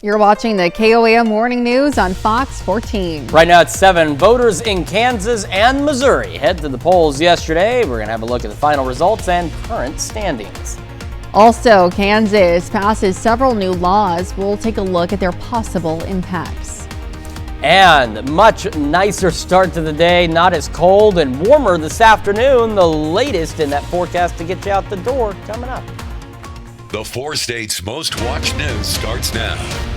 You're watching the KOAM Morning News on Fox 14. Right now it's 7. Voters in Kansas and Missouri head to the polls yesterday. We're going to have a look at the final results and current standings. Also, Kansas passes several new laws. We'll take a look at their possible impacts. And much nicer start to the day, not as cold and warmer this afternoon. The latest in that forecast to get you out the door coming up. The 4 states' most watched news starts now.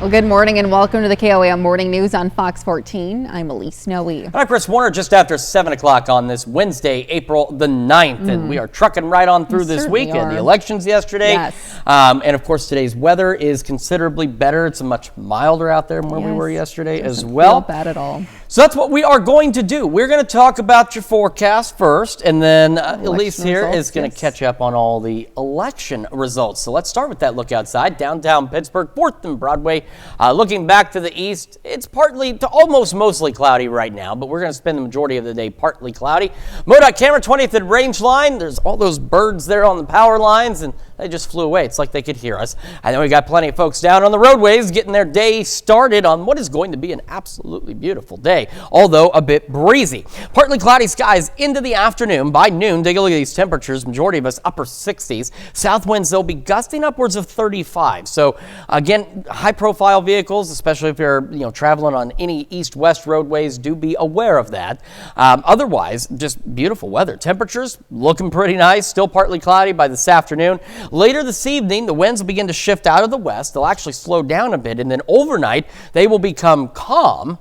Well, good morning and welcome to the KOAM Morning News on Fox 14. I'm Elise Snowe. I'm Chris Warner, just after 7 o'clock on this Wednesday, April the 9th. And we are trucking right on through this week. And the elections yesterday. Yes. And of course, today's weather is considerably better. It's much milder out there than where we were yesterday as well. Not bad at all. So that's what we are going to do. We're going to talk about your forecast first, and then Elise here is going to catch up on all the election results. So let's start with that look outside. Downtown Pittsburgh, 4th and Broadway. Looking back to the east, it's partly to almost mostly cloudy right now, but we're going to spend the majority of the day partly cloudy. MoDOT camera, 20th and Range Line. There's all those birds there on the power lines, and they just flew away. It's like they could hear us. I know we got plenty of folks down on the roadways getting their day started on what is going to be an absolutely beautiful day, although a bit breezy. Partly cloudy skies into the afternoon. By noon, take a look at these temperatures. Majority of us upper 60s. South winds, they'll be gusting upwards of 35. So again, high profile vehicles, especially if you're traveling on any east-west roadways, do be aware of that. Otherwise, just beautiful weather. Temperatures looking pretty nice. Still partly cloudy by this afternoon. Later this evening, the winds will begin to shift out of the west. They'll actually slow down a bit, and then overnight, they will become calm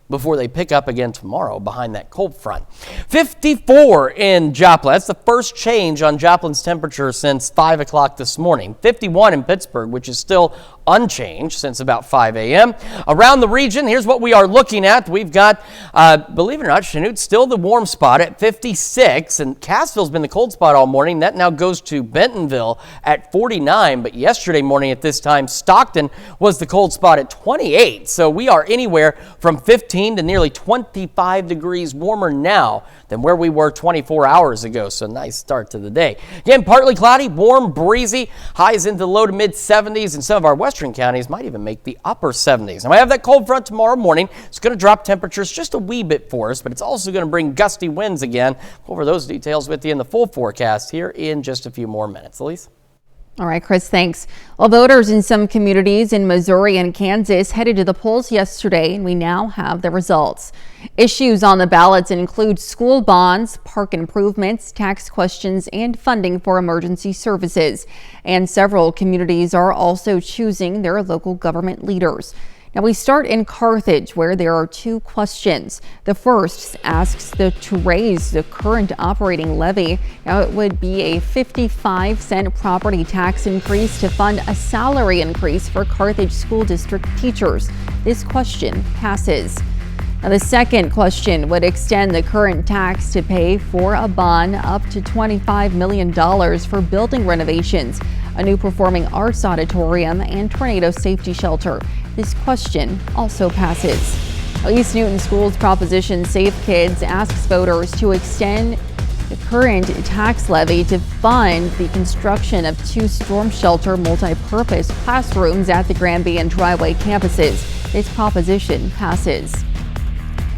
before they pick up again tomorrow behind that cold front. 54 in Joplin. That's the first change on Joplin's temperature since 5 o'clock this morning. 51 in Pittsburgh, which is still unchanged since about 5 a.m. Around the region, here's what we are looking at. We've got, believe it or not, Chanute's still the warm spot at 56, and Cassville's been the cold spot all morning. That now goes to Bentonville at 49, but yesterday morning at this time, Stockton was the cold spot at 28. So we are anywhere from 15 to nearly 25 degrees warmer now than where we were 24 hours ago. So nice start to the day. Again, partly cloudy, warm, breezy, highs into the low to mid 70s, and some of our western counties might even make the upper 70s. Now, we have that cold front tomorrow morning. It's going to drop temperatures just a wee bit for us, but it's also going to bring gusty winds again. Go over those details with you in the full forecast here in just a few more minutes. Elise? All right, Chris, thanks. Well, voters in some communities in Missouri and Kansas headed to the polls yesterday, and we now have the results. Issues on the ballots include school bonds, park improvements, tax questions, and funding for emergency services. And several communities are also choosing their local government leaders. Now we start in Carthage, where there are 2 questions. The first asks to raise the current operating levy. Now it would be a 55-cent property tax increase to fund a salary increase for Carthage School District teachers. This question passes. Now the second question would extend the current tax to pay for a bond up to $25 million for building renovations, a new performing arts auditorium, and tornado safety shelter. This question also passes. East Newton Schools Proposition Safe Kids asks voters to extend the current tax levy to fund the construction of 2 storm shelter multi-purpose classrooms at the Granby and Dryway campuses. This proposition passes.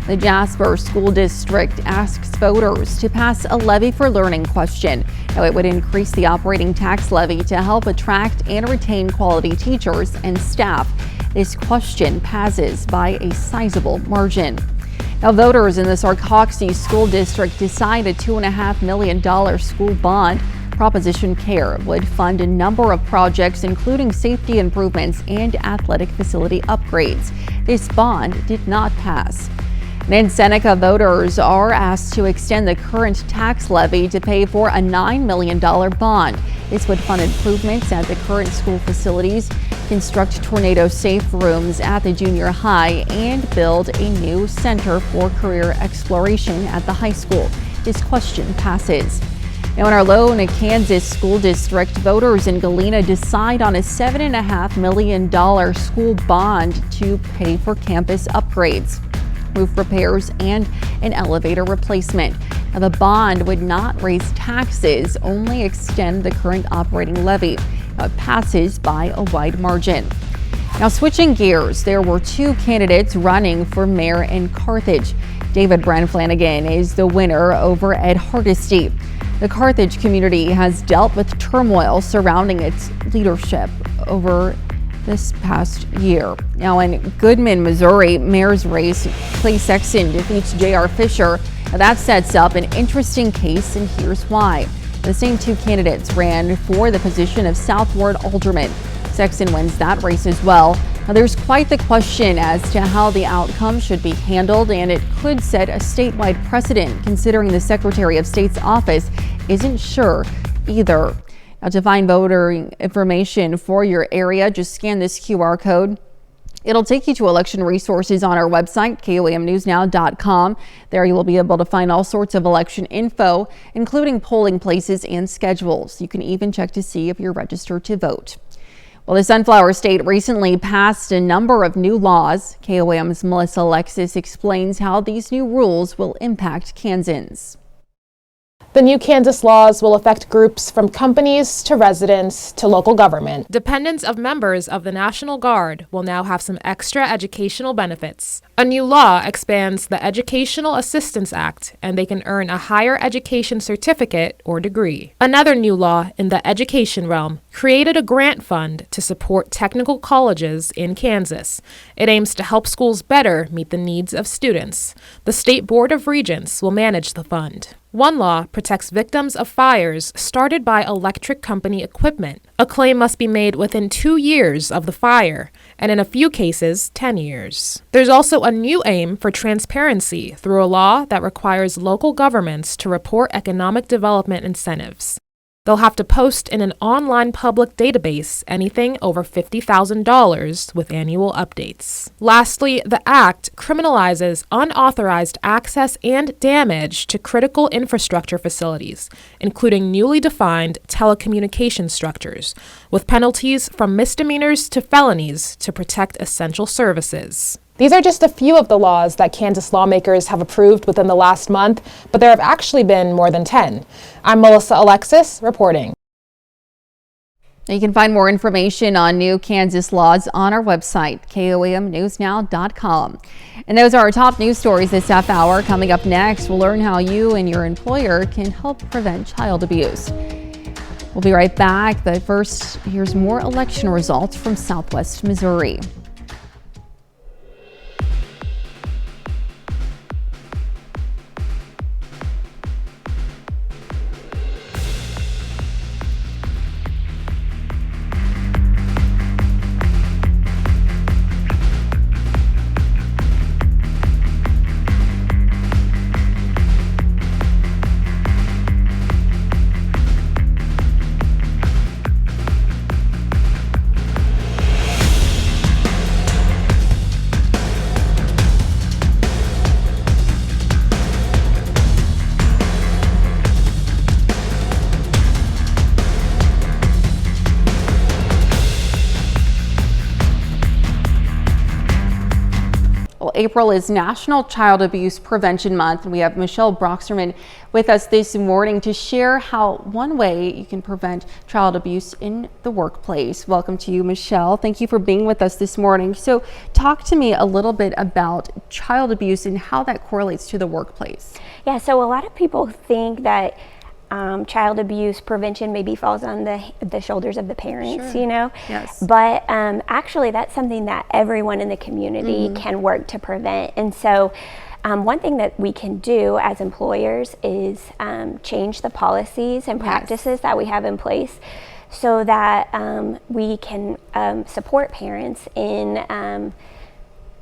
The Jasper School District asks voters to pass a levy for learning question. Now it would increase the operating tax levy to help attract and retain quality teachers and staff. This question passes by a sizable margin. Now voters in the Sarcoxy School District decide a $2.5 million school bond. Proposition Care would fund a number of projects, including safety improvements and athletic facility upgrades. This bond did not pass. And in Seneca, voters are asked to extend the current tax levy to pay for a $9 million bond. This would fund improvements at the current school facilities, construct tornado-safe rooms at the junior high, and build a new center for career exploration at the high school. This question passes. Now in our Lone, Kansas school district, voters in Galena decide on a $7.5 million school bond to pay for campus upgrades, roof repairs, and an elevator replacement. Now, the bond would not raise taxes, only extend the current operating levy. Now, it passes by a wide margin. Now, switching gears, there were two candidates running for mayor in Carthage. David Brand Flanagan is the winner over Ed Hardesty. The Carthage community has dealt with turmoil surrounding its leadership over this past year. Now, in Goodman, Missouri, mayor's race, Clay Sexton defeats J.R. Fisher. Now, that sets up an interesting case, and here's why. The same two candidates ran for the position of South Ward alderman. Sexton wins that race as well. Now, there's quite the question as to how the outcome should be handled, and it could set a statewide precedent considering the Secretary of State's office isn't sure either. Now, to find voter information for your area, just scan this QR code. It'll take you to election resources on our website, KOAMnewsnow.com. There you will be able to find all sorts of election info, including polling places and schedules. You can even check to see if you're registered to vote. Well, the Sunflower State recently passed a number of new laws. KOAM's Melissa Alexis explains how these new rules will impact Kansans. The new Kansas laws will affect groups from companies to residents to local government. Dependents of members of the National Guard will now have some extra educational benefits. A new law expands the Educational Assistance Act, and they can earn a higher education certificate or degree. Another new law in the education realm created a grant fund to support technical colleges in Kansas. It aims to help schools better meet the needs of students. The State Board of Regents will manage the fund. One law protects victims of fires started by electric company equipment. A claim must be made within 2 years of the fire, and in a few cases, 10 years. There's also a new aim for transparency through a law that requires local governments to report economic development incentives. They'll have to post in an online public database anything over $50,000 with annual updates. Lastly, the Act criminalizes unauthorized access and damage to critical infrastructure facilities, including newly defined telecommunication structures, with penalties from misdemeanors to felonies to protect essential services. These are just a few of the laws that Kansas lawmakers have approved within the last month, but there have actually been more than 10. I'm Melissa Alexis reporting. You can find more information on new Kansas laws on our website, KOAMnewsnow.com. And those are our top news stories this half hour. Coming up next, we'll learn how you and your employer can help prevent child abuse. We'll be right back, but first, here's more election results from Southwest Missouri. April is National Child Abuse Prevention Month, and we have Michelle Broxterman with us this morning to share how one way you can prevent child abuse in the workplace. Welcome to you, Michelle. Thank you for being with us this morning. So talk to me a little bit about child abuse and how that correlates to the workplace. Yeah, so a lot of people think that child abuse prevention maybe falls on the shoulders of the parents, Sure. you know? Yes. But actually that's something that everyone in the community can work to prevent. And so one thing that we can do as employers is change the policies and practices that we have in place so that we can support parents in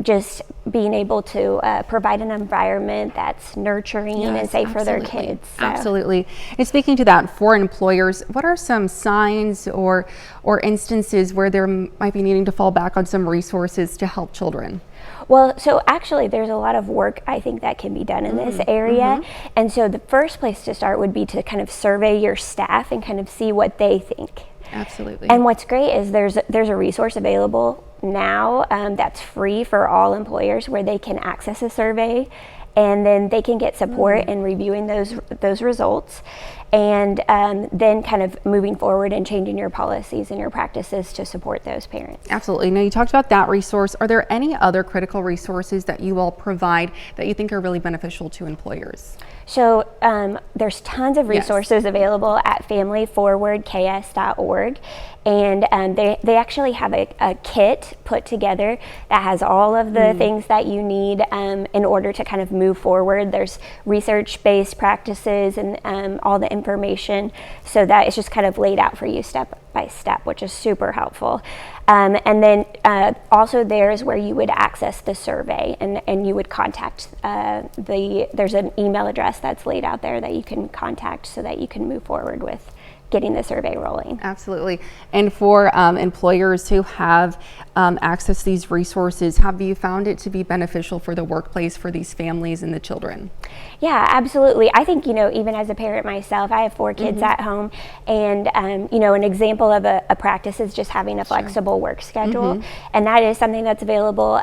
just being able to provide an environment that's nurturing and safe for their kids. So. Absolutely. And speaking to that, for employers, what are some signs or instances where there might be needing to fall back on some resources to help children? Well, so actually there's a lot of work I think that can be done in this area. And so the first place to start would be to kind of survey your staff and kind of see what they think. Absolutely. And what's great is there's a resource available now that's free for all employers where they can access a survey and then they can get support in reviewing those results. and then kind of moving forward and changing your policies and your practices to support those parents. Absolutely. Now, you talked about that resource. Are there any other critical resources that you all provide that you think are really beneficial to employers? So there's tons of resources available at familyforwardks.org, and they actually have a kit put together that has all of the things that you need in order to kind of move forward. There's research-based practices and all the information, so that it's just kind of laid out for you step by step, which is super helpful. And then also there's where you would access the survey, and you would contact there's an email address that's laid out there that you can contact so that you can move forward with getting the survey rolling. Absolutely. And for employers who have access to these resources, have you found it to be beneficial for the workplace for these families and the children? Yeah, absolutely. I think, even as a parent myself, I have 4 kids at home, and, an example of a practice is just having a flexible work schedule. And that is something that's available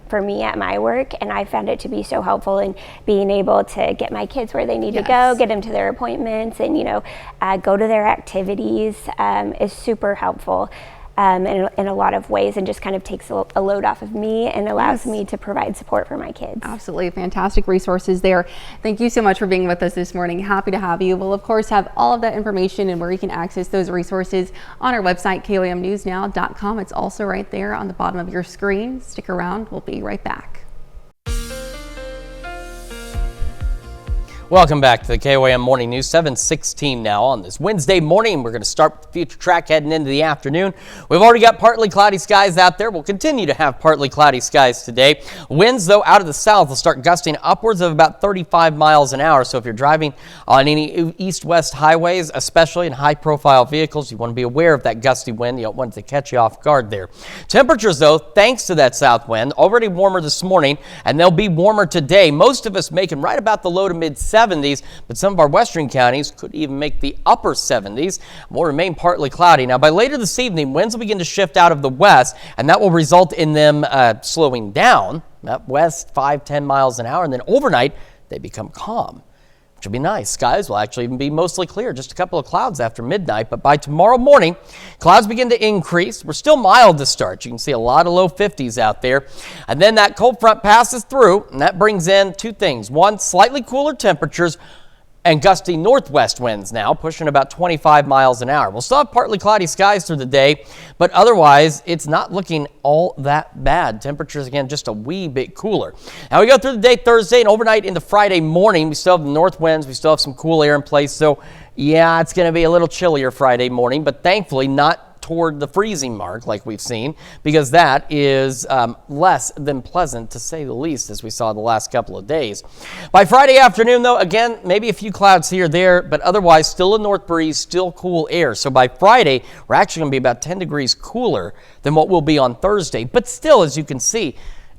for me at my work, and I found it to be so helpful in being able to get my kids where they need to go, get them to their appointments, and, go to their activities is super helpful. In a lot of ways, and just kind of takes a load off of me and allows me to provide support for my kids. Absolutely. Fantastic resources there. Thank you so much for being with us this morning. Happy to have you. We'll of course have all of that information and where you can access those resources on our website, KOAMnewsnow.com. It's also right there on the bottom of your screen. Stick around. We'll be right back. Welcome back to the KOAM Morning News, 7:16 now on this Wednesday morning. We're going to start with the future track heading into the afternoon. We've already got partly cloudy skies out there. We'll continue to have partly cloudy skies today. Winds, though, out of the south will start gusting upwards of about 35 miles an hour. So if you're driving on any east-west highways, especially in high-profile vehicles, you want to be aware of that gusty wind. You don't want it to catch you off guard there. Temperatures, though, thanks to that south wind, already warmer this morning, and they'll be warmer today. Most of us making right about the low to mid-70s, but some of our western counties could even make the upper 70s. Will remain partly cloudy. Now, by later this evening, winds will begin to shift out of the west, and that will result in them slowing down, up west 5-10 miles an hour, and then overnight they become calm, which will be nice. Skies will actually even be mostly clear, just a couple of clouds after midnight, but by tomorrow morning, clouds begin to increase. We're still mild to start. You can see a lot of low 50s out there, and then that cold front passes through, and that brings in 2 things. One, slightly cooler temperatures and gusty northwest winds now, pushing about 25 miles an hour. We'll still have partly cloudy skies through the day, but otherwise, it's not looking all that bad. Temperatures, again, just a wee bit cooler. Now, we go through the day Thursday and overnight into Friday morning. We still have the north winds. We still have some cool air in place. So, yeah, it's going to be a little chillier Friday morning, but thankfully not toward the freezing mark like we've seen, because that is less than pleasant, to say the least, as we saw the last couple of days. By Friday afternoon, though, again, maybe a few clouds here or there, but otherwise still a north breeze, still cool air. So by Friday, we're actually going to be about 10 degrees cooler than what we'll be on Thursday. But still, as you can see,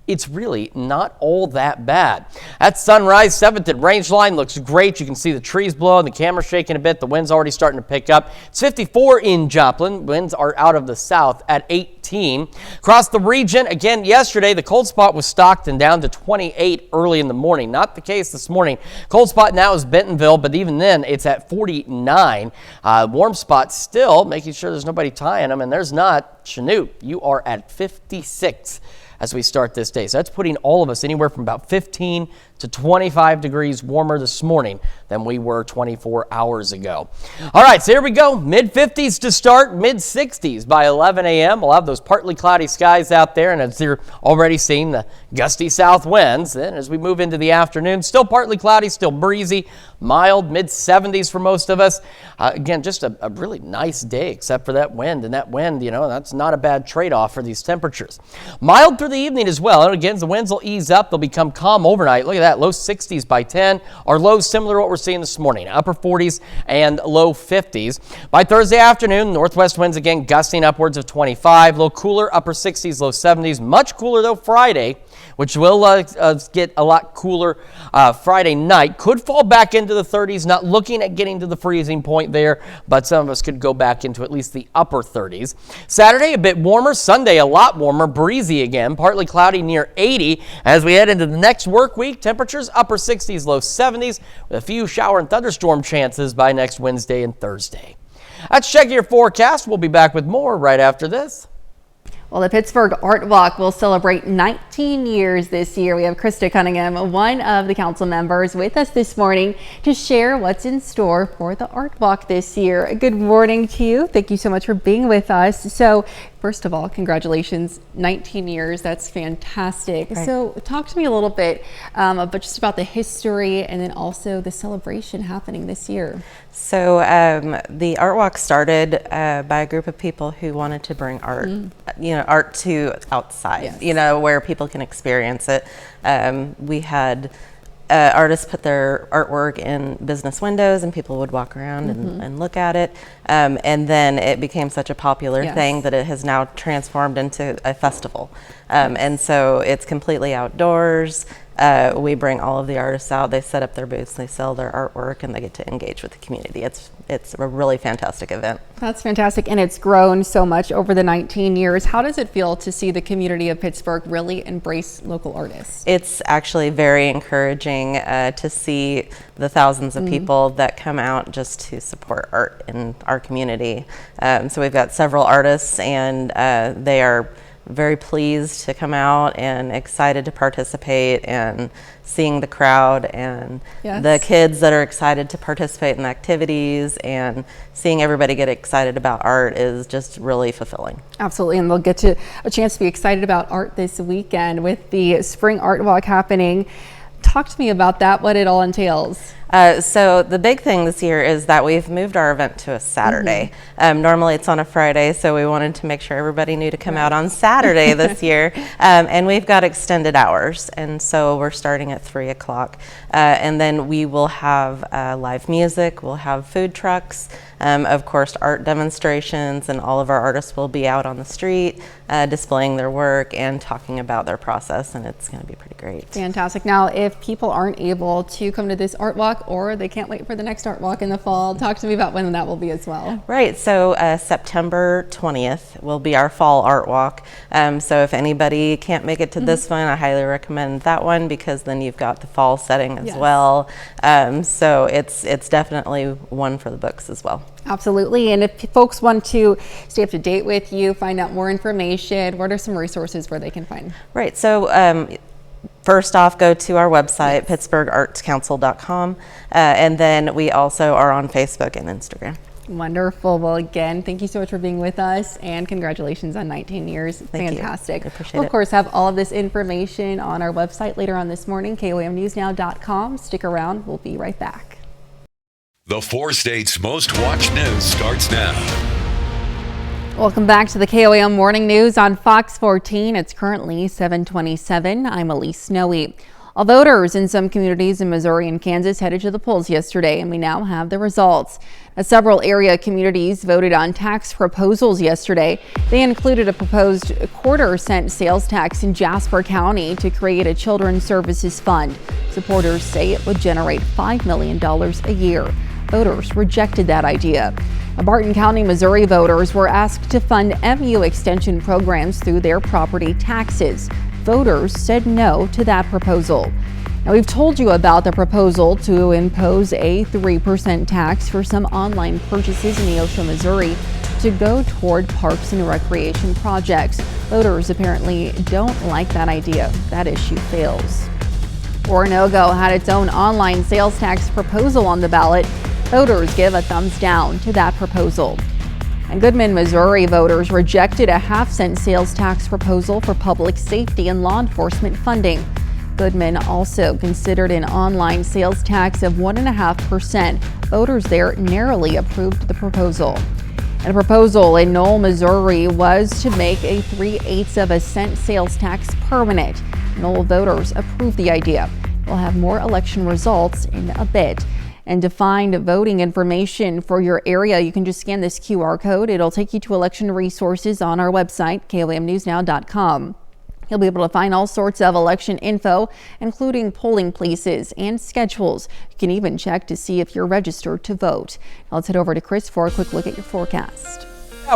it's really not all that bad. At sunrise, 7th and range line looks great. You can see the trees blowing, the camera shaking a bit. The wind's already starting to pick up. It's 54 in Joplin. Winds are out of the south at 18. Across the region, again, yesterday, the cold spot was Stockton down to 28 early in the morning. Not the case this morning. Cold spot now is Bentonville, but even then, it's at 49. Warm spot still, making sure there's nobody tying them, and there's not. Chanute, you are at 56. As we start this day. So that's putting all of us anywhere from about 15 to 25 degrees warmer this morning than we were 24 hours ago. All right, so here we go. Mid-50s to start, mid-60s by 11 a.m. We'll have those partly cloudy skies out there, and as you're already seeing, the gusty south winds. Then as we move into the afternoon, still partly cloudy, still breezy, mild, mid-70s for most of us. Again, just a really nice day, except for that wind. And that wind, that's not a bad trade-off for these temperatures. Mild through the evening as well. And again, the winds will ease up. They'll become calm overnight. Look at that, low 60s by 10. Our lows similar to what we're seeing this morning, upper 40s and low 50s. By Thursday afternoon, northwest winds again gusting upwards of 25. Low cooler, upper 60s, low 70s. Much cooler, though, Friday, which will get a lot cooler Friday night. Could fall back into the 30s, not looking at getting to the freezing point there, but some of us could go back into at least the upper 30s. Saturday, a bit warmer. Sunday, a lot warmer, breezy again, partly cloudy near 80. As we head into the next work week, temperatures temperatures upper 60s, low 70s, with a few shower and thunderstorm chances by next Wednesday and Thursday. That's checking your forecast. We'll be back with more right after this. Well, the Pittsburgh Art Walk will celebrate 19 years this year. We have Krista Cunningham, one of the council members, with us this morning to share what's in store for the Art Walk this year. Good morning to you. Thank you so much for being with us. So, first of all, congratulations, 19 years. That's fantastic. Right. So talk to me a little bit about the history and then also the celebration happening this year. So the Art Walk started by a group of people who wanted to bring art, art to outside, yes. Where people can experience it. We had artists put their artwork in business windows and people would walk around and look at it. And then it became such a popular yes. thing that it has now transformed into a festival. And so it's completely outdoors. We bring all of the artists out, they set up their booths, they sell their artwork, and they get to engage with the community. It's a really fantastic event. That's fantastic, and it's grown so much over the 19 years. How does it feel to see the community of Pittsburgh really embrace local artists? It's actually very encouraging to see the thousands of people that come out just to support art in our community. So we've got several artists, and they are very pleased to come out and excited to participate, and seeing the crowd and yes. the kids that are excited to participate in the activities, and seeing everybody get excited about art is just really fulfilling. Absolutely, and they'll get a chance to be excited about art this weekend with the Spring Art Walk happening. Talk to me about that, what it all entails. So the big thing this year is that we've moved our event to a Saturday. Normally it's on a Friday, so we wanted to make sure everybody knew to come out on Saturday this year. And we've got extended hours, and so we're starting at 3 o'clock. And then we will have live music, we'll have food trucks, of course art demonstrations, and all of our artists will be out on the street displaying their work and talking about their process, and it's going to be pretty great. Fantastic. Now, if people aren't able to come to this art walk, or they can't wait for the next art walk in the fall, talk to me about when that will be as well. Right, so September 20th will be our fall art walk. So if anybody can't make it to this one, I highly recommend that one, because then you've got the fall setting as yes. well. So it's definitely one for the books as well. Absolutely, and if folks want to stay up to date with you, find out more information, what are some resources where they can find? Right, so first off, go to our website, yes. pittsburghartscouncil.com, and then we also are on Facebook and Instagram. Wonderful. Well, again, thank you so much for being with us, and congratulations on 19 years. Thank Fantastic. You. I appreciate it. We'll, of course, have all of this information on our website later on this morning, KOAMnewsnow.com. Stick around. We'll be right back. The 4 states' most watched news starts now. Welcome back to the KOAM Morning News on Fox 14. It's currently 7:27. I'm Elise Snowy. All voters in some communities in Missouri and Kansas headed to the polls yesterday, and we now have the results. Several area communities voted on tax proposals yesterday. They included a proposed 1/4-cent sales tax in Jasper County to create a children's services fund. Supporters say it would generate $5 million a year. Voters rejected that idea. Barton County, Missouri voters were asked to fund MU extension programs through their property taxes. Voters said no to that proposal. Now, we've told you about the proposal to impose a 3% tax for some online purchases in Neosho, Missouri, to go toward parks and recreation projects. Voters apparently don't like that idea. That issue fails. Oronogo had its own online sales tax proposal on the ballot. Voters give a thumbs down to that proposal. And Goodman, Missouri voters rejected a 1/2-cent sales tax proposal for public safety and law enforcement funding. Goodman also considered an online sales tax of 1.5%. Voters there narrowly approved the proposal. And a proposal in Knoll, Missouri was to make a 3/8 cent sales tax permanent. Knoll voters approved the idea. We'll have more election results in a bit. And to find voting information for your area, you can just scan this QR code. It'll take you to election resources on our website, KOAMnewsnow.com. You'll be able to find all sorts of election info, including polling places and schedules. You can even check to see if you're registered to vote. Now let's head over to Chris for a quick look at your forecast.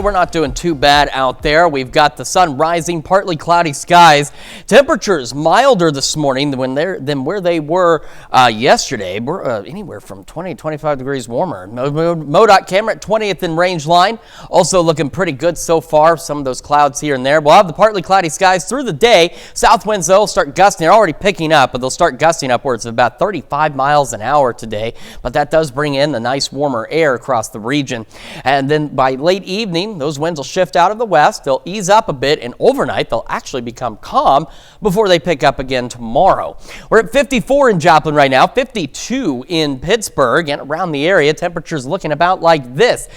We're not doing too bad out there. We've got the sun rising, partly cloudy skies. Temperatures milder this morning than where they were yesterday. We're anywhere from 20 to 25 degrees warmer. MoDOT camera at 20th in range line. Also looking pretty good so far. Some of those clouds here and there. We'll have the partly cloudy skies through the day. South winds, though, start gusting. They're already picking up, but they'll start gusting upwards of about 35 miles an hour today. But that does bring in the nice warmer air across the region. And then by late evening, those winds will shift out of the west. They'll ease up a bit, and overnight they'll actually become calm before they pick up again tomorrow. We're at 54 in Joplin right now, 52 in Pittsburgh, and around the area, temperatures looking about like this.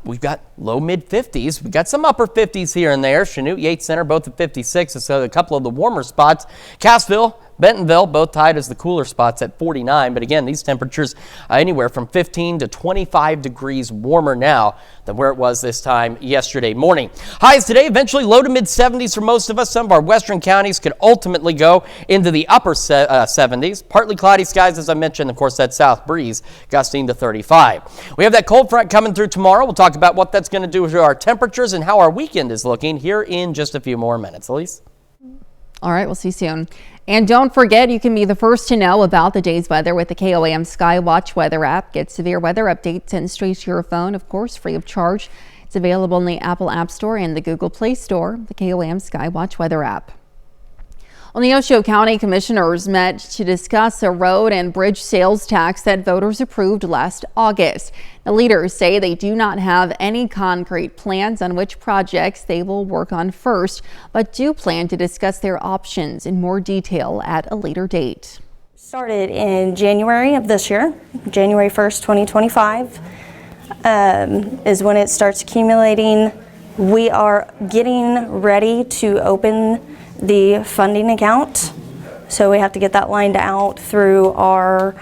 We've got low mid 50s. We've got some upper 50s here and there. Chanute, Yates Center, both at 56. So a couple of the warmer spots. Cassville, Bentonville, both tied as the cooler spots at 49. But again, these temperatures anywhere from 15 to 25 degrees warmer now than where it was this time yesterday morning. Highs today, eventually low to mid 70s for most of us. Some of our western counties could ultimately go into the upper 70s. Partly cloudy skies, as I mentioned. Of course, that south breeze gusting to 35. We have that cold front coming through tomorrow. We'll talk about what that's going to do to our temperatures and how our weekend is looking here in just a few more minutes. Elise? All right, we'll see you soon. And don't forget, you can be the first to know about the day's weather with the KOAM Skywatch weather app. Get severe weather updates sent straight to your phone, of course, free of charge. It's available in the Apple App Store and the Google Play Store, the KOAM Skywatch weather app. Well, Neosho County commissioners met to discuss a road and bridge sales tax that voters approved last August. The leaders say they do not have any concrete plans on which projects they will work on first, but do plan to discuss their options in more detail at a later date. Started in January of this year, January 1st, 2025 is when it starts accumulating. We are getting ready to open the funding account, so we have to get that lined out through our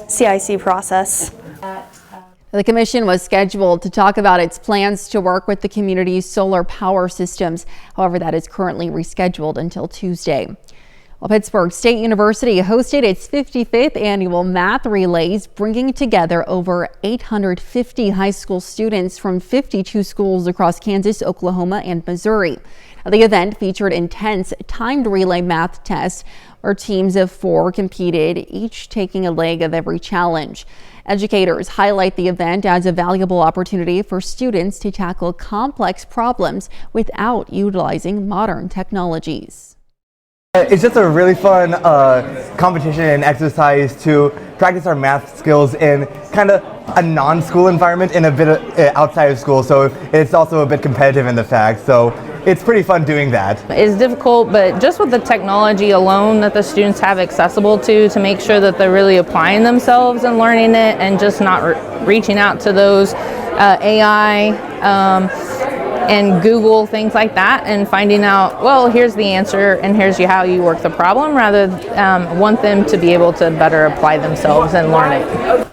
CIC process. The commission was scheduled to talk about its plans to work with the community's solar power systems. However, that is currently rescheduled until Tuesday. Well, Pittsburgh State University hosted its 55th annual Math Relays, bringing together over 850 high school students from 52 schools across Kansas, Oklahoma, and Missouri. The event featured intense timed relay math tests where teams of 4 competed, each taking a leg of every challenge. Educators highlight the event as a valuable opportunity for students to tackle complex problems without utilizing modern technologies. It's just a really fun competition and exercise to practice our math skills in kind of a non-school environment in a bit outside of school, so it's also a bit competitive in the fact, so it's pretty fun doing that. It's difficult, but just with the technology alone that the students have accessible to make sure that they're really applying themselves and learning it and just not reaching out to those AI and Google, things like that, and finding out, well, here's the answer and here's how you work the problem, rather want them to be able to better apply themselves and learn it.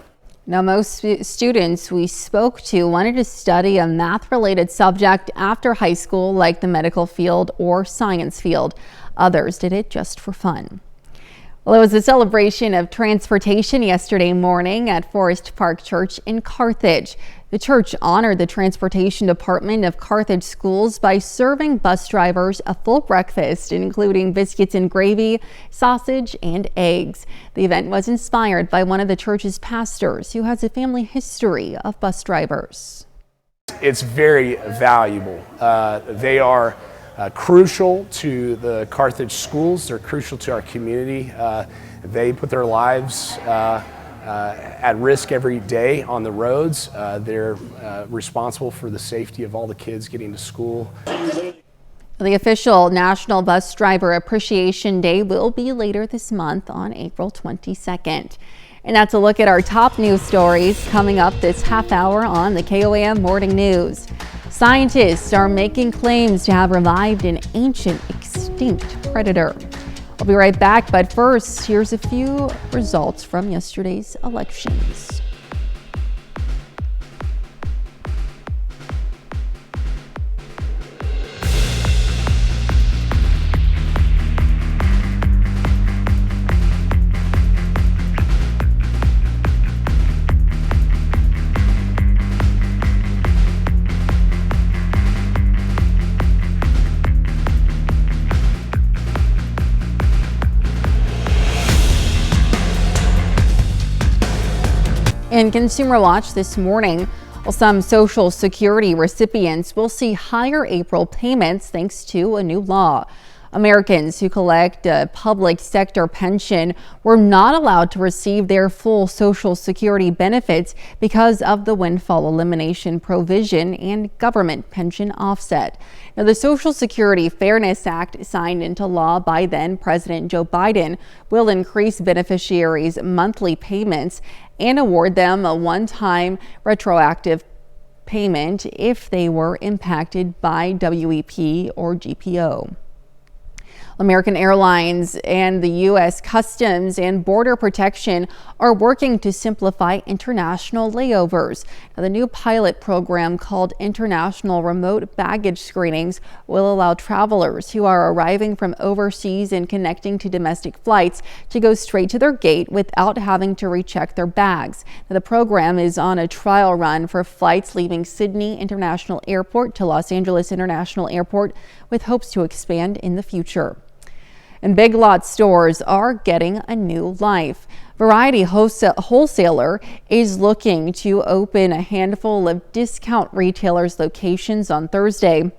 Now, most students we spoke to wanted to study a math-related subject after high school, like the medical field or science field. Others did it just for fun. Well, it was a celebration of transportation yesterday morning at Forest Park Church in Carthage. The church honored the transportation department of Carthage schools by serving bus drivers a full breakfast, including biscuits and gravy, sausage, and eggs. The event was inspired by one of the church's pastors who has a family history of bus drivers. It's very valuable. They are crucial to the Carthage schools. They're crucial to our community. They put their lives at risk every day on the roads. They're responsible for the safety of all the kids getting to school. The official National Bus Driver Appreciation Day will be later this month on April 22nd. And that's a look at our top news stories coming up this half hour on the KOAM Morning News. Scientists are making claims to have revived an ancient extinct predator. I'll be right back, but first, here's a few results from yesterday's elections. In Consumer Watch this morning, well, some Social Security recipients will see higher April payments thanks to a new law. Americans who collect a public sector pension were not allowed to receive their full Social Security benefits because of the windfall elimination provision and government pension offset. Now, the Social Security Fairness Act, signed into law by then President Joe Biden, will increase beneficiaries' monthly payments and award them a one-time retroactive payment if they were impacted by WEP or GPO. American Airlines and the U.S. Customs and Border Protection are working to simplify international layovers. Now, the new pilot program called International Remote Baggage Screenings will allow travelers who are arriving from overseas and connecting to domestic flights to go straight to their gate without having to recheck their bags. Now, the program is on a trial run for flights leaving Sydney International Airport to Los Angeles International Airport, with hopes to expand in the future. And Big Lots stores are getting a new life. Variety Wholesaler is looking to open a handful of discount retailers' locations on Thursday.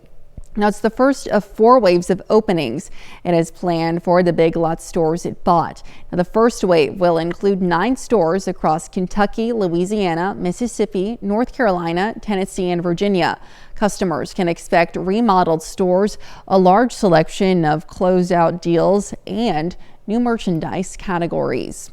Now, it's the first of 4 waves of openings it has planned for the Big Lots stores it bought. Now, the first wave will include 9 stores across Kentucky, Louisiana, Mississippi, North Carolina, Tennessee, and Virginia. Customers can expect remodeled stores, a large selection of closeout deals, and new merchandise categories.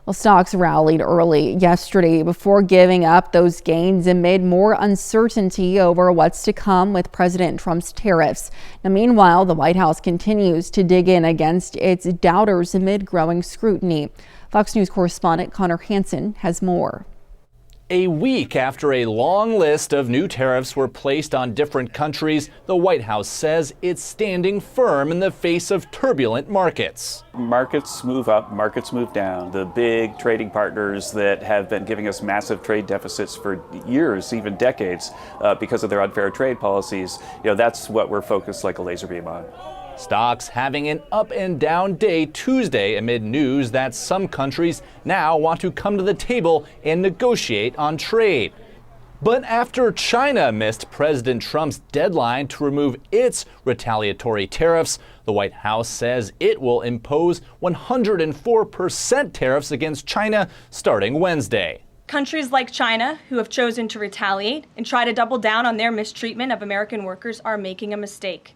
Well, stocks rallied early yesterday before giving up those gains amid more uncertainty over what's to come with President Trump's tariffs. Now, meanwhile, the White House continues to dig in against its doubters amid growing scrutiny. Fox News correspondent Connor Hansen has more. A week after a long list of new tariffs were placed on different countries, the White House says it's standing firm in the face of turbulent markets. Markets move up, markets move down. The big trading partners that have been giving us massive trade deficits for years, even decades, because of their unfair trade policies, that's what we're focused like a laser beam on. Stocks having an up and down day Tuesday amid news that some countries now want to come to the table and negotiate on trade. But after China missed President Trump's deadline to remove its retaliatory tariffs, the White House says it will impose 104% tariffs against China starting Wednesday. Countries like China, who have chosen to retaliate and try to double down on their mistreatment of American workers, are making a mistake.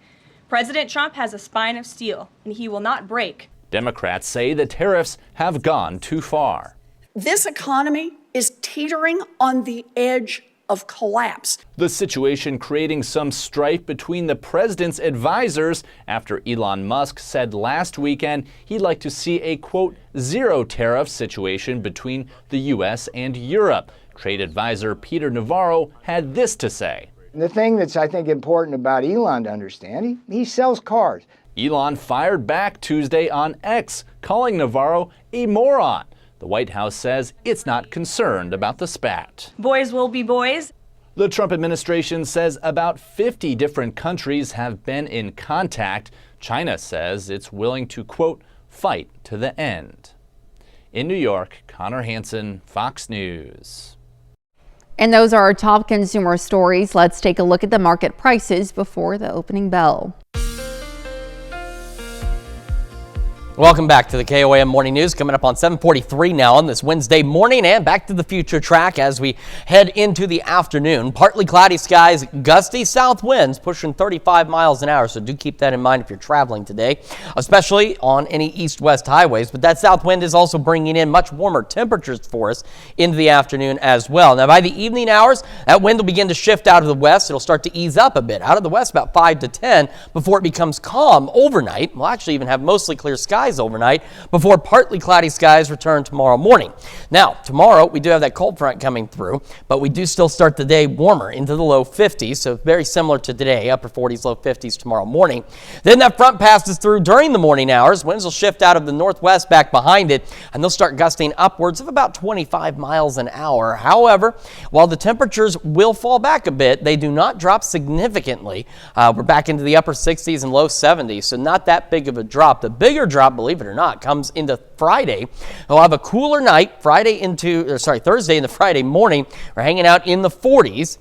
President Trump has a spine of steel, and he will not break. Democrats say the tariffs have gone too far. This economy is teetering on the edge of collapse. The situation creating some strife between the president's advisors after Elon Musk said last weekend he'd like to see a, quote, zero tariff situation between the U.S. and Europe. Trade advisor Peter Navarro had this to say. The thing that's, I think, important about Elon to understand, he sells cars. Elon fired back Tuesday on X, calling Navarro a moron. The White House says it's not concerned about the spat. Boys will be boys. The Trump administration says about 50 different countries have been in contact. China says it's willing to, quote, fight to the end. In New York, Connor Hansen, Fox News. And those are our top consumer stories. Let's take a look at the market prices before the opening bell. Welcome back to the KOAM Morning News. Coming up on 7:43 now on this Wednesday morning, and back to the future track as we head into the afternoon. Partly cloudy skies, gusty south winds pushing 35 miles an hour. So do keep that in mind if you're traveling today, especially on any east-west highways. But that south wind is also bringing in much warmer temperatures for us into the afternoon as well. Now, by the evening hours, that wind will begin to shift out of the west. It'll start to ease up a bit out of the west, about 5 to 10, before it becomes calm overnight. We'll actually even have mostly clear skies overnight before partly cloudy skies return tomorrow morning. Now, tomorrow we do have that cold front coming through, but we do still start the day warmer into the low 50s, so very similar to today, upper 40s, low 50s tomorrow morning. Then that front passes through during the morning hours. Winds will shift out of the northwest back behind it, and they'll start gusting upwards of about 25 miles an hour. However, while the temperatures will fall back a bit, they do not drop significantly. We're back into the upper 60s and low 70s, so not that big of a drop. The bigger drop believe it or not, comes into Friday. We'll have a cooler night Thursday into Friday morning. We're hanging out in the 40s.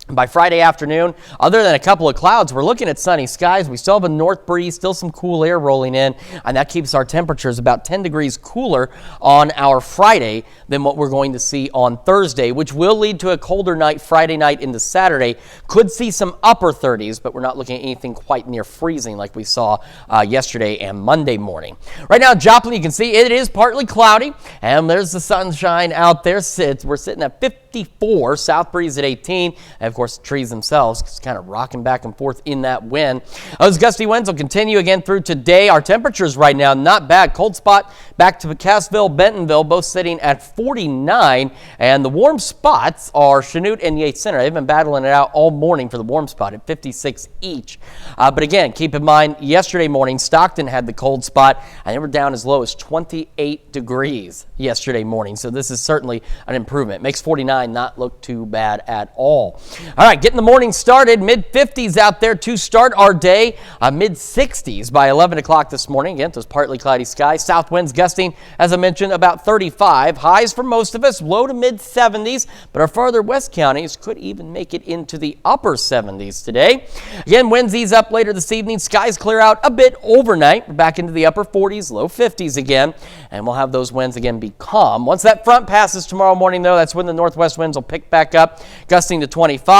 By Friday afternoon, other than a couple of clouds, we're looking at sunny skies. We still have a north breeze, still some cool air rolling in, and that keeps our temperatures about 10 degrees cooler on our Friday than what we're going to see on Thursday, which will lead to a colder night Friday night into Saturday. Could see some upper 30s, but we're not looking at anything quite near freezing like we saw yesterday and Monday morning. Right now, Joplin, you can see it is partly cloudy, and there's the sunshine out there. We're sitting at 54, south breeze at 18, and of course, the trees themselves just kind of rocking back and forth in that wind. Those gusty winds will continue again through today. Our temperatures right now, not bad. Cold spot back to Cassville, Bentonville, both sitting at 49. And the warm spots are Chanute and Yates Center. They've been battling it out all morning for the warm spot at 56 each. But again, keep in mind, yesterday morning, Stockton had the cold spot, and they were down as low as 28 degrees yesterday morning. So this is certainly an improvement. Makes 49 not look too bad at all. All right, getting the morning started, mid-50s out there to start our day, mid-60s by 11 o'clock this morning. Again, those partly cloudy skies. South winds gusting, as I mentioned, about 35. Highs for most of us, low to mid-70s, but our farther west counties could even make it into the upper 70s today. Again, winds ease up later this evening. Skies clear out a bit overnight. We're back into the upper 40s, low 50s again, and we'll have those winds again be calm. Once that front passes tomorrow morning, though, that's when the northwest winds will pick back up, gusting to 25.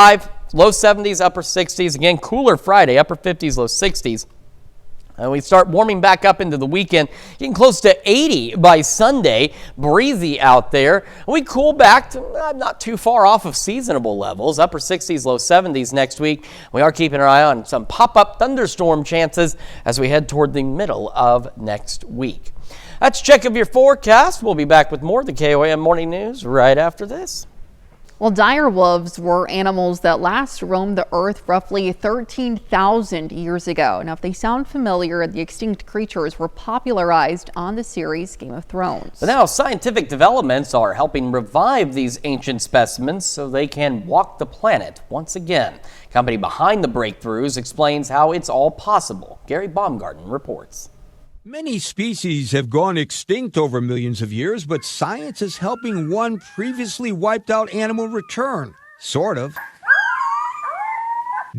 Low 70s, upper 60s. Again, cooler Friday, upper 50s, low 60s. And we start warming back up into the weekend, getting close to 80 by Sunday. Breezy out there. We cool back to not too far off of seasonable levels. Upper 60s, low 70s next week. We are keeping our eye on some pop-up thunderstorm chances as we head toward the middle of next week. That's a check of your forecast. We'll be back with more of the KOAM Morning News right after this. Well, dire wolves were animals that last roamed the earth roughly 13,000 years ago. Now, if they sound familiar, the extinct creatures were popularized on the series Game of Thrones. But now scientific developments are helping revive these ancient specimens so they can walk the planet once again. Company behind the breakthroughs explains how it's all possible. Gary Baumgarten reports. Many species have gone extinct over millions of years, but science is helping one previously wiped out animal return. Sort of.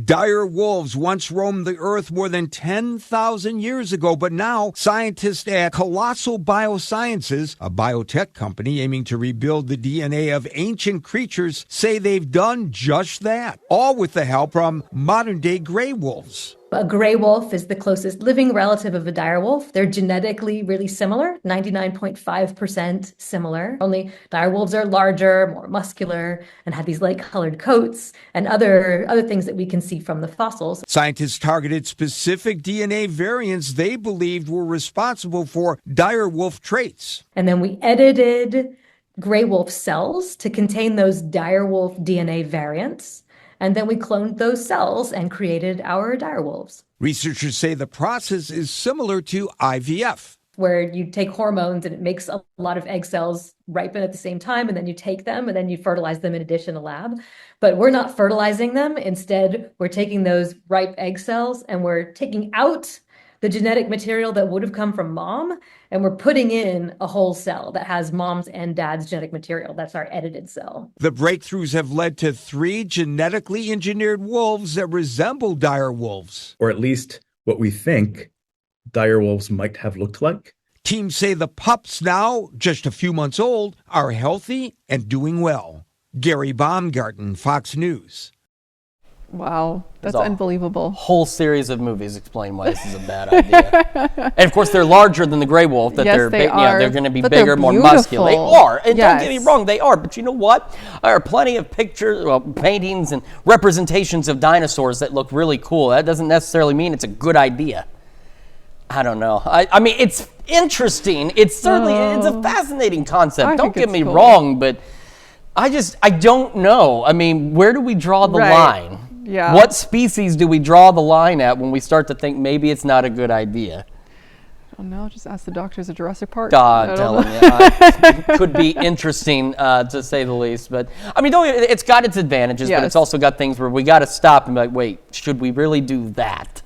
Dire wolves once roamed the earth more than 10,000 years ago, but now scientists at Colossal Biosciences, a biotech company aiming to rebuild the DNA of ancient creatures, say they've done just that, all with the help from modern-day gray wolves. A gray wolf is the closest living relative of a dire wolf. They're genetically really similar, 99.5% similar. Only dire wolves are larger, more muscular, and have these light-colored coats and other things that we can see from the fossils. Scientists targeted specific DNA variants they believed were responsible for dire wolf traits. And then we edited gray wolf cells to contain those dire wolf DNA variants. And then we cloned those cells and created our dire wolves. Researchers say the process is similar to IVF, where you take hormones and it makes a lot of egg cells ripen at the same time, and then you take them and then you fertilize them in addition to lab. But we're not fertilizing them. Instead, we're taking those ripe egg cells and we're taking out the genetic material that would have come from mom, and we're putting in a whole cell that has mom's and dad's genetic material. That's our edited cell. The breakthroughs have led to 3 genetically engineered wolves that resemble dire wolves. Or at least what we think dire wolves might have looked like. Teams say the pups, now just a few months old, are healthy and doing well. Gary Baumgarten, Fox News. Wow, that's unbelievable. Whole series of movies explain why this is a bad idea. And of course, they're larger than the gray wolf. That yes, they're they're going to be bigger, more muscular. They are, and don't get me wrong, they are. But you know what? There are plenty of pictures, paintings, and representations of dinosaurs that look really cool. That doesn't necessarily mean it's a good idea. I don't know. I mean, it's interesting. It's certainly it's a fascinating concept. Don't get me wrong, but I don't know. I mean, where do we draw the line? Yeah. What species do we draw the line at when we start to think maybe it's not a good idea? I don't know. Just ask the doctors at Jurassic Park. Telling you. It could be interesting, to say the least. But, I mean, it's got its advantages, but it's also got things where we got to stop and be like, wait, should we really do that?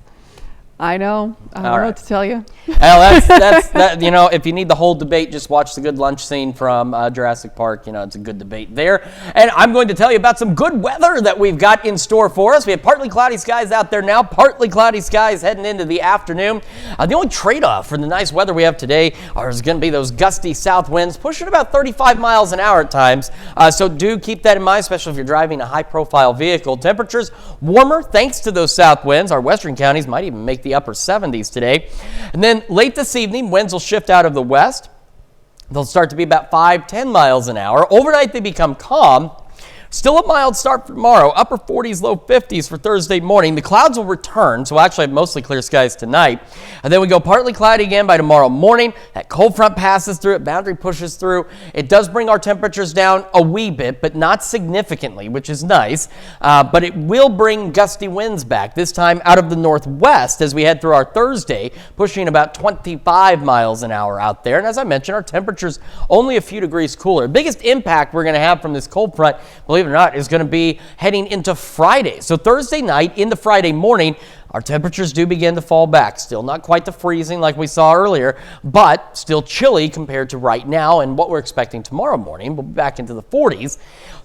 I know. I don't know what to tell you. Well, that's that. If you need the whole debate, just watch the good lunch scene from Jurassic Park. It's a good debate there. And I'm going to tell you about some good weather that we've got in store for us. We have partly cloudy skies out there now, partly cloudy skies heading into the afternoon. The only trade-off for the nice weather we have today is going to be those gusty south winds, pushing about 35 miles an hour at times. So do keep that in mind, especially if you're driving a high-profile vehicle. Temperatures warmer thanks to those south winds. Our western counties might even make the upper 70s today. And then late this evening, winds will shift out of the west. They'll start to be about 5-10 miles an hour. Overnight, they become calm. Still a mild start for tomorrow, upper 40s, low 50s for Thursday morning. The clouds will return, so we'll actually have mostly clear skies tonight. And then we go partly cloudy again by tomorrow morning. That cold front passes through it, boundary pushes through. It does bring our temperatures down a wee bit, but not significantly, which is nice. But it will bring gusty winds back, this time out of the northwest as we head through our Thursday, pushing about 25 miles an hour out there. And as I mentioned, our temperatures only a few degrees cooler. The biggest impact we're going to have from this cold front, believe it or not, is going to be heading into Friday. So Thursday night into Friday morning, our temperatures do begin to fall back. Still not quite the freezing like we saw earlier, but still chilly compared to right now and what we're expecting tomorrow morning. We'll be back into the 40s.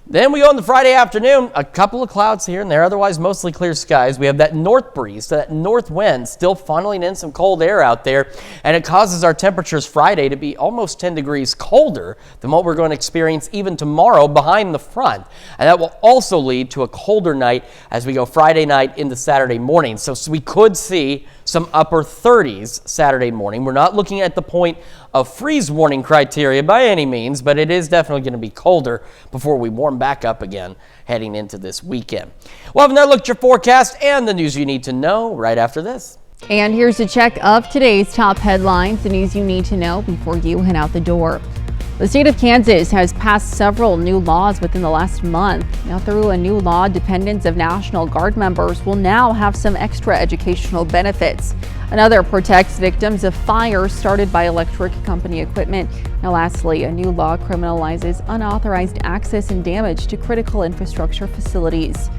Then we go on the Friday afternoon, a couple of clouds here and there, otherwise mostly clear skies. We have that north breeze, so that north wind still funneling in some cold air out there, and it causes our temperatures Friday to be almost 10 degrees colder than what we're going to experience even tomorrow behind the front. And that will also lead to a colder night as we go Friday night into Saturday morning. So we could see some upper 30s Saturday morning. We're not looking at the point of freeze warning criteria by any means, but it is definitely going to be colder before we warm back up again heading into this weekend. We'll have another look at your forecast and the news you need to know right after this. And here's a check of today's top headlines, the news you need to know before you head out the door. The state of Kansas has passed several new laws within the last month. Now, through a new law, dependents of National Guard members will now have some extra educational benefits. Another protects victims of fires started by electric company equipment. Now, lastly, a new law criminalizes unauthorized access and damage to critical infrastructure facilities.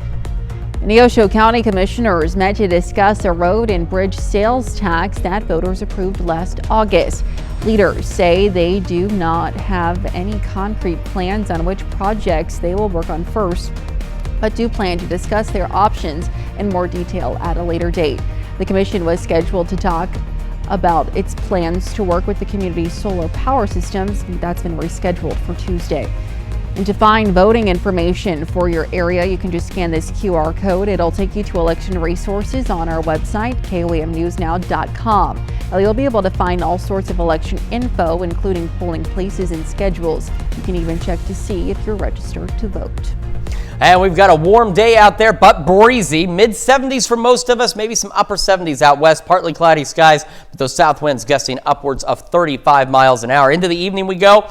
Neosho County commissioners met to discuss a road and bridge sales tax that voters approved last August. Leaders say they do not have any concrete plans on which projects they will work on first, but do plan to discuss their options in more detail at a later date. The commission was scheduled to talk about its plans to work with the community's solar power systems. That's been rescheduled for Tuesday. And to find voting information for your area, you can just scan this QR code. It'll take you to election resources on our website, KOAMNewsNow.com. You'll be able to find all sorts of election info, including polling places and schedules. You can even check to see if you're registered to vote. And we've got a warm day out there, but breezy. Mid-70s for most of us, maybe some upper 70s out west. Partly cloudy skies, but those south winds gusting upwards of 35 miles an hour. Into the evening we go,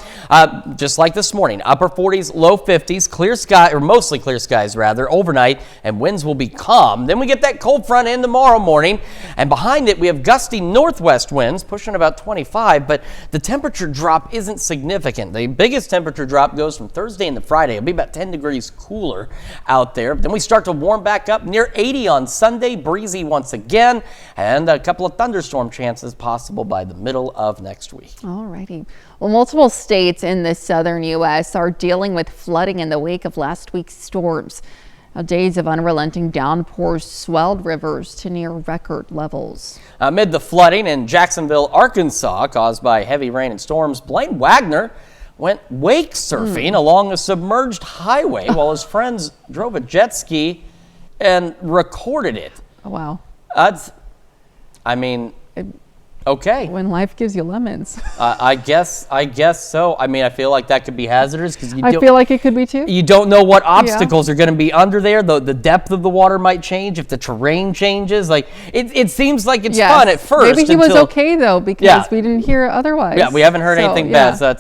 just like this morning. Upper 40s, low 50s, clear sky, or mostly clear skies rather, overnight, and winds will be calm. Then we get that cold front in tomorrow morning, and behind it we have gusty northwest winds pushing about 25, but the temperature drop isn't significant. The biggest temperature drop goes from Thursday into Friday. It'll be about 10 degrees cooler out there. Then we start to warm back up near 80 on Sunday, breezy once again, and a couple of thunderstorm chances possible by the middle of next week. All righty. Well, multiple states in the southern U.S. are dealing with flooding in the wake of last week's storms. Now, days of unrelenting downpours swelled rivers to near record levels. Amid the flooding in Jacksonville, Arkansas, caused by heavy rain and storms, Blaine Wagner went wake surfing along a submerged highway while his friends drove a jet ski and recorded it. Oh, wow. Okay. When life gives you lemons. I guess so. I feel like that could be hazardous because I feel like it could be too. You don't know what obstacles are going to be under there. The depth of the water might change if the terrain changes. Like it seems like it's fun at first. Maybe he was okay though because we didn't hear otherwise. Yeah, we haven't heard anything bad. So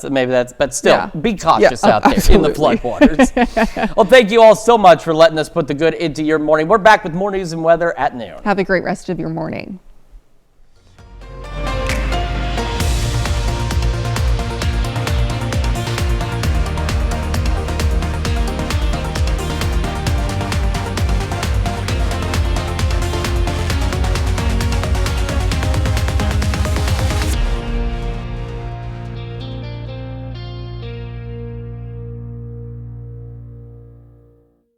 but still, be cautious out there in the floodwaters. Well, thank you all so much for letting us put the good into your morning. We're back with more news and weather at noon. Have a great rest of your morning.